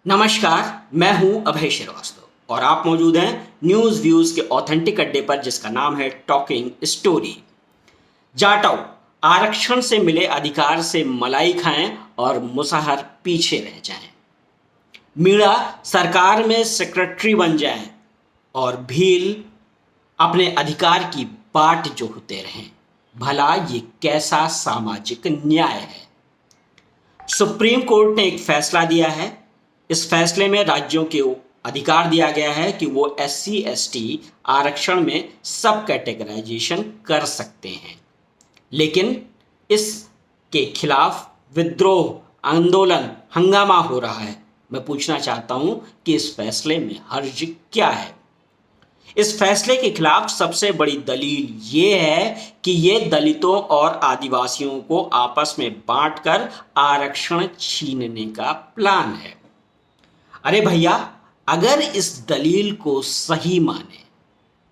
नमस्कार। मैं हूं अभय श्रीवास्तव और आप मौजूद हैं न्यूज व्यूज के ऑथेंटिक अड्डे पर जिसका नाम है टॉकिंग स्टोरी। जाटव आरक्षण से मिले अधिकार से मलाई खाएं और मुसहर पीछे रह जाएं। मीणा सरकार में सेक्रेटरी बन जाएं और भील अपने अधिकार की बाट जोहते रहें। भला ये कैसा सामाजिक न्याय है। सुप्रीम कोर्ट ने एक फैसला दिया है। इस फैसले में राज्यों के अधिकार दिया गया है कि वो SC ST आरक्षण में सब कैटेगराइजेशन कर सकते हैं, लेकिन इसके खिलाफ विद्रोह आंदोलन हंगामा हो रहा है। मैं पूछना चाहता हूं कि इस फैसले में हर्ज क्या है। इस फैसले के खिलाफ सबसे बड़ी दलील ये है कि ये दलितों और आदिवासियों को आपस में बांटकर आरक्षण छीनने का प्लान है। अरे भैया, अगर इस दलील को सही माने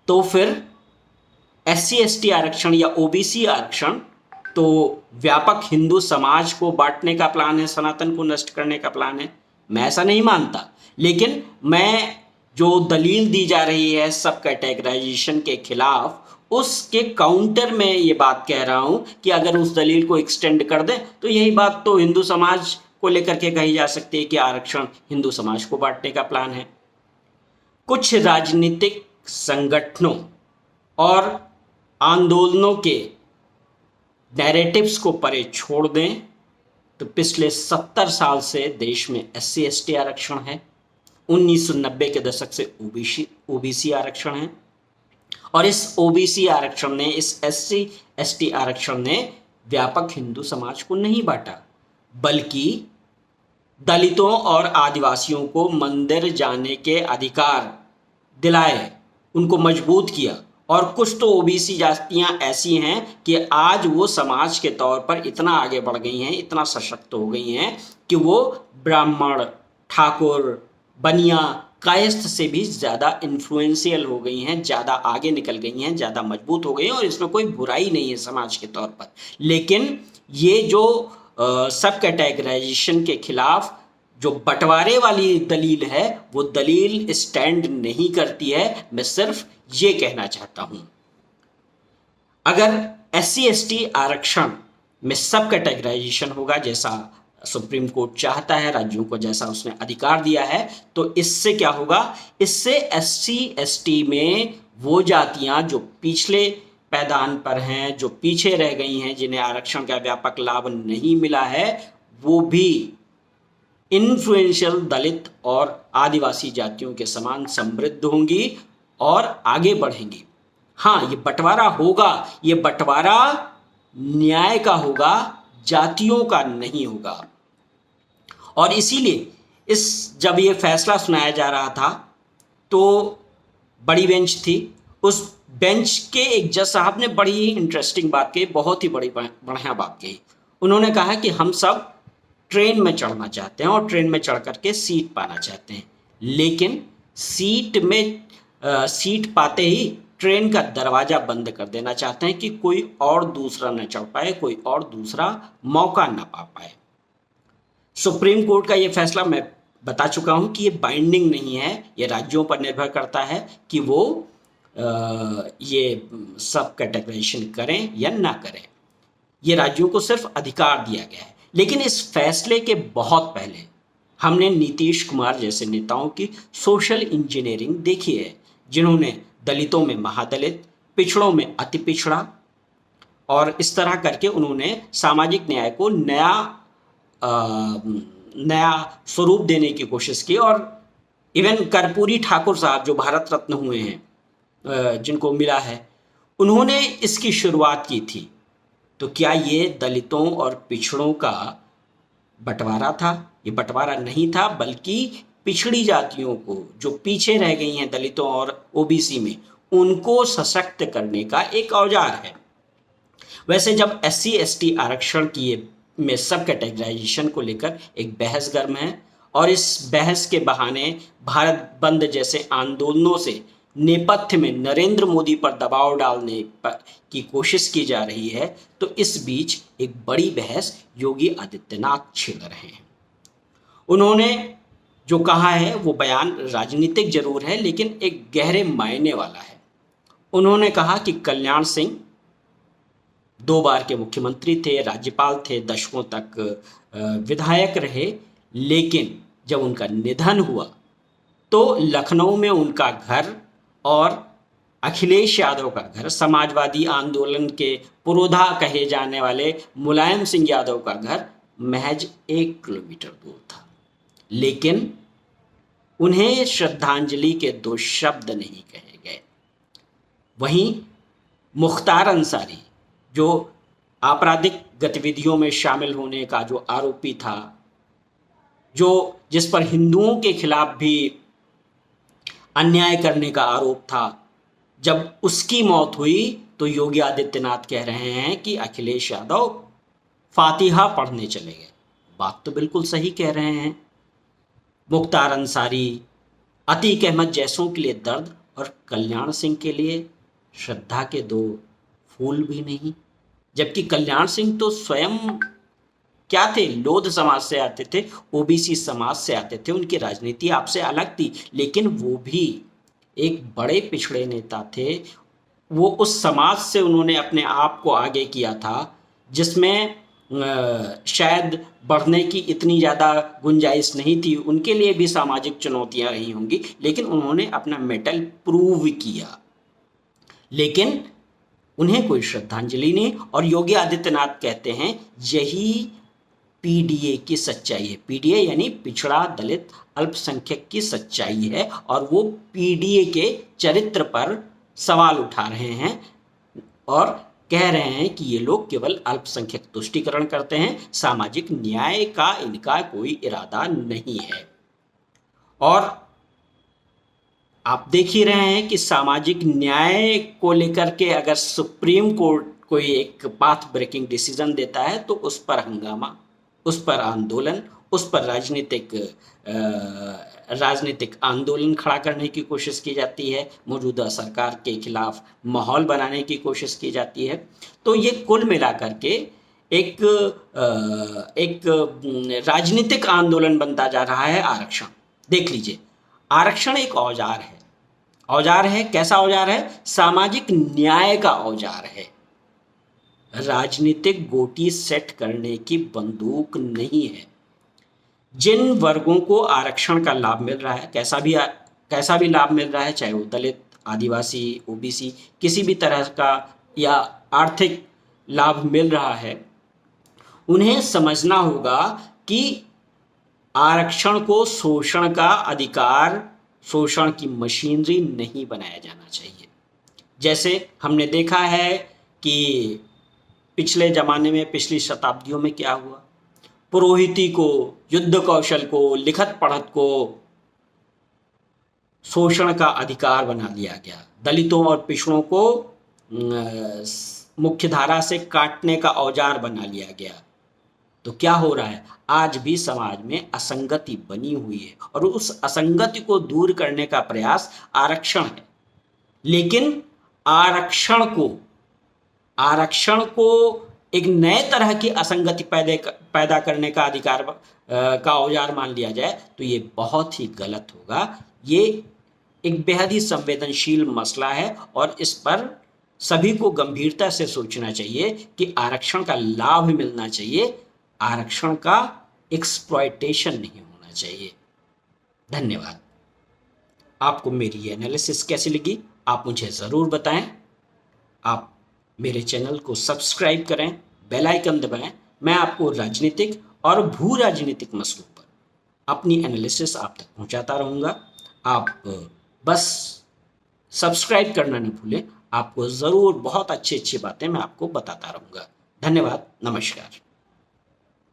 तो फिर SC ST आरक्षण या OBC आरक्षण तो व्यापक हिंदू समाज को बांटने का प्लान है, सनातन को नष्ट करने का प्लान है। मैं ऐसा नहीं मानता, लेकिन मैं जो दलील दी जा रही है सब कैटेगराइजेशन के खिलाफ, उसके काउंटर में ये बात कह रहा हूं कि अगर उस दलील को एक्सटेंड कर दें तो यही बात तो हिंदू समाज को लेकर के कही जा सकती है कि आरक्षण हिंदू समाज को बांटने का प्लान है। कुछ राजनीतिक संगठनों और आंदोलनों के नैरेटिव्स को परे छोड़ दें तो पिछले 70 साल से देश में SC ST आरक्षण है। 1990 के दशक से OBC आरक्षण है और इस OBC आरक्षण ने, इस SC ST आरक्षण ने व्यापक हिंदू समाज को नहीं बांटा, बल्कि दलितों और आदिवासियों को मंदिर जाने के अधिकार दिलाए, उनको मजबूत किया। और कुछ तो OBC जातियां ऐसी हैं कि आज वो समाज के तौर पर इतना आगे बढ़ गई हैं, इतना सशक्त हो गई हैं कि वो ब्राह्मण, ठाकुर, बनिया, कायस्थ से भी ज़्यादा इन्फ्लुएंशियल हो गई हैं, ज़्यादा आगे निकल गई हैं, ज़्यादा मजबूत हो गई हैं और इसमें कोई बुराई नहीं है समाज के तौर पर। लेकिन ये जो सब कैटेगराइजेशन के खिलाफ जो बंटवारे वाली दलील है, वो दलील स्टैंड नहीं करती है। मैं सिर्फ ये कहना चाहता हूं, अगर SC ST आरक्षण में सब कैटेगराइजेशन होगा जैसा सुप्रीम कोर्ट चाहता है, राज्यों को जैसा उसने अधिकार दिया है, तो इससे क्या होगा? इससे SC ST में वो जातियां जो पिछले पैदान पर हैं, जो पीछे रह गई हैं, जिन्हें आरक्षण का व्यापक लाभ नहीं मिला है, वो भी इन्फ्लुएंशियल दलित और आदिवासी जातियों के समान समृद्ध होंगी और आगे बढ़ेंगी। हाँ, ये बंटवारा होगा, ये बंटवारा न्याय का होगा, जातियों का नहीं होगा। और इसीलिए जब ये फैसला सुनाया जा रहा था तो बड़ी बेंच थी, उस बेंच के एक जज साहब ने बड़ी ही इंटरेस्टिंग बात कही, बहुत ही बड़ी बढ़िया बात कही। उन्होंने कहा कि हम सब ट्रेन में चढ़ना चाहते हैं और ट्रेन में चढ़ करके सीट पाना चाहते हैं, लेकिन सीट पाते ही ट्रेन का दरवाजा बंद कर देना चाहते हैं कि कोई और दूसरा न चढ़ पाए, कोई और दूसरा मौका न पा पाए। सुप्रीम कोर्ट का ये फैसला मैं बता चुका हूं कि ये बाइंडिंग नहीं है, ये राज्यों पर निर्भर करता है कि वो ये सब कैटेगराइजेशन करें या ना करें। ये राज्यों को सिर्फ अधिकार दिया गया है। लेकिन इस फैसले के बहुत पहले हमने नीतीश कुमार जैसे नेताओं की सोशल इंजीनियरिंग देखी है, जिन्होंने दलितों में महादलित, पिछड़ों में अति पिछड़ा और इस तरह करके उन्होंने सामाजिक न्याय को नया स्वरूप देने की कोशिश की। और इवन कर्पूरी ठाकुर साहब जो भारत रत्न हुए हैं, जिनको मिला है, उन्होंने इसकी शुरुआत की थी। तो क्या ये दलितों और पिछड़ों का बंटवारा था? ये बंटवारा नहीं था, बल्कि पिछड़ी जातियों को जो पीछे रह गई हैं दलितों और OBC में, उनको सशक्त करने का एक औजार है। वैसे जब SC ST आरक्षण की में सब कैटेगराइजेशन को लेकर एक बहस गर्म है और इस बहस के बहाने भारत बंद जैसे आंदोलनों से नेपथ्य में नरेंद्र मोदी पर दबाव डालने की कोशिश की जा रही है, तो इस बीच एक बड़ी बहस योगी आदित्यनाथ छेड़ रहे हैं। उन्होंने जो कहा है वो बयान राजनीतिक जरूर है लेकिन एक गहरे मायने वाला है। उन्होंने कहा कि कल्याण सिंह 2 बार के मुख्यमंत्री थे, राज्यपाल थे, दशकों तक विधायक रहे, लेकिन जब उनका निधन हुआ तो लखनऊ में उनका घर और अखिलेश यादव का घर, समाजवादी आंदोलन के पुरोधा कहे जाने वाले मुलायम सिंह यादव का घर महज 1 किलोमीटर दूर था। लेकिन उन्हें श्रद्धांजलि के 2 शब्द नहीं कहे गए। वहीं मुख्तार अंसारी, जो आपराधिक गतिविधियों में शामिल होने का जो आरोपी था, जिस पर हिंदुओं के खिलाफ भी अन्याय करने का आरोप था, जब उसकी मौत हुई तो योगी आदित्यनाथ कह रहे हैं कि अखिलेश यादव फातिहा पढ़ने चले गए। बात तो बिल्कुल सही कह रहे हैं। मुख्तार अंसारी, अतीक अहमद जैसों के लिए दर्द और कल्याण सिंह के लिए श्रद्धा के 2 फूल भी नहीं। जबकि कल्याण सिंह तो स्वयं क्या थे, लोध समाज से आते थे, ओबीसी समाज से आते थे, उनकी राजनीति आपसे अलग थी, लेकिन वो भी एक बड़े पिछड़े नेता थे। वो उस समाज से उन्होंने अपने आप को आगे किया था जिसमें शायद बढ़ने की इतनी ज़्यादा गुंजाइश नहीं थी। उनके लिए भी सामाजिक चुनौतियां रही होंगी, लेकिन उन्होंने अपना मेटल प्रूव किया। लेकिन उन्हें कोई श्रद्धांजलि नहीं। और योगी आदित्यनाथ कहते हैं यही पीडीए की सच्चाई है। पीडीए यानी पिछड़ा दलित अल्पसंख्यक की सच्चाई है, और वो पीडीए के चरित्र पर सवाल उठा रहे हैं और कह रहे हैं कि ये लोग केवल अल्पसंख्यक तुष्टीकरण करते हैं, सामाजिक न्याय का इनका कोई इरादा नहीं है। और आप देख ही रहे हैं कि सामाजिक न्याय को लेकर के अगर सुप्रीम कोर्ट कोई एक पाथ ब्रेकिंग डिसीजन देता है तो उस पर हंगामा, उस पर आंदोलन, उस पर राजनीतिक आंदोलन खड़ा करने की कोशिश की जाती है, मौजूदा सरकार के खिलाफ माहौल बनाने की कोशिश की जाती है। तो ये कुल मिलाकर के एक राजनीतिक आंदोलन बनता जा रहा है आरक्षण। देख लीजिए, आरक्षण एक औजार है। औजार है, कैसा औजार है? सामाजिक न्याय का औजार है। राजनीतिक गोटी सेट करने की बंदूक नहीं है। जिन वर्गों को आरक्षण का लाभ मिल रहा है, कैसा भी लाभ मिल रहा है, चाहे वो दलित, आदिवासी, ओबीसी, किसी भी तरह का या आर्थिक लाभ मिल रहा है, उन्हें समझना होगा कि आरक्षण को शोषण का अधिकार, शोषण की मशीनरी नहीं बनाया जाना चाहिए। जैसे हमने देखा है कि पिछले ज़माने में, पिछली शताब्दियों में क्या हुआ, पुरोहिती को, युद्ध कौशल को, लिखत पढ़त को शोषण का अधिकार बना दिया गया। दलितों और पिछड़ों को मुख्य धारा से काटने का औजार बना लिया गया। तो क्या हो रहा है? आज भी समाज में असंगति बनी हुई है और उस असंगति को दूर करने का प्रयास आरक्षण है। लेकिन आरक्षण को एक नए तरह की असंगति पैदा करने का अधिकार का औजार मान लिया जाए तो ये बहुत ही गलत होगा। ये एक बेहद ही संवेदनशील मसला है और इस पर सभी को गंभीरता से सोचना चाहिए कि आरक्षण का लाभ मिलना चाहिए, आरक्षण का एक्सप्लॉयटेशन नहीं होना चाहिए। धन्यवाद। आपको मेरी ये एनालिसिस कैसी लगी आप मुझे ज़रूर बताएं। आप मेरे चैनल को सब्सक्राइब करें, बेल आइकन दबाएं। मैं आपको राजनीतिक और भू राजनीतिक मसलों पर अपनी एनालिसिस आप तक पहुंचाता रहूँगा। आप बस सब्सक्राइब करना न भूलें। आपको ज़रूर बहुत अच्छी अच्छी बातें मैं आपको बताता रहूँगा। धन्यवाद। नमस्कार।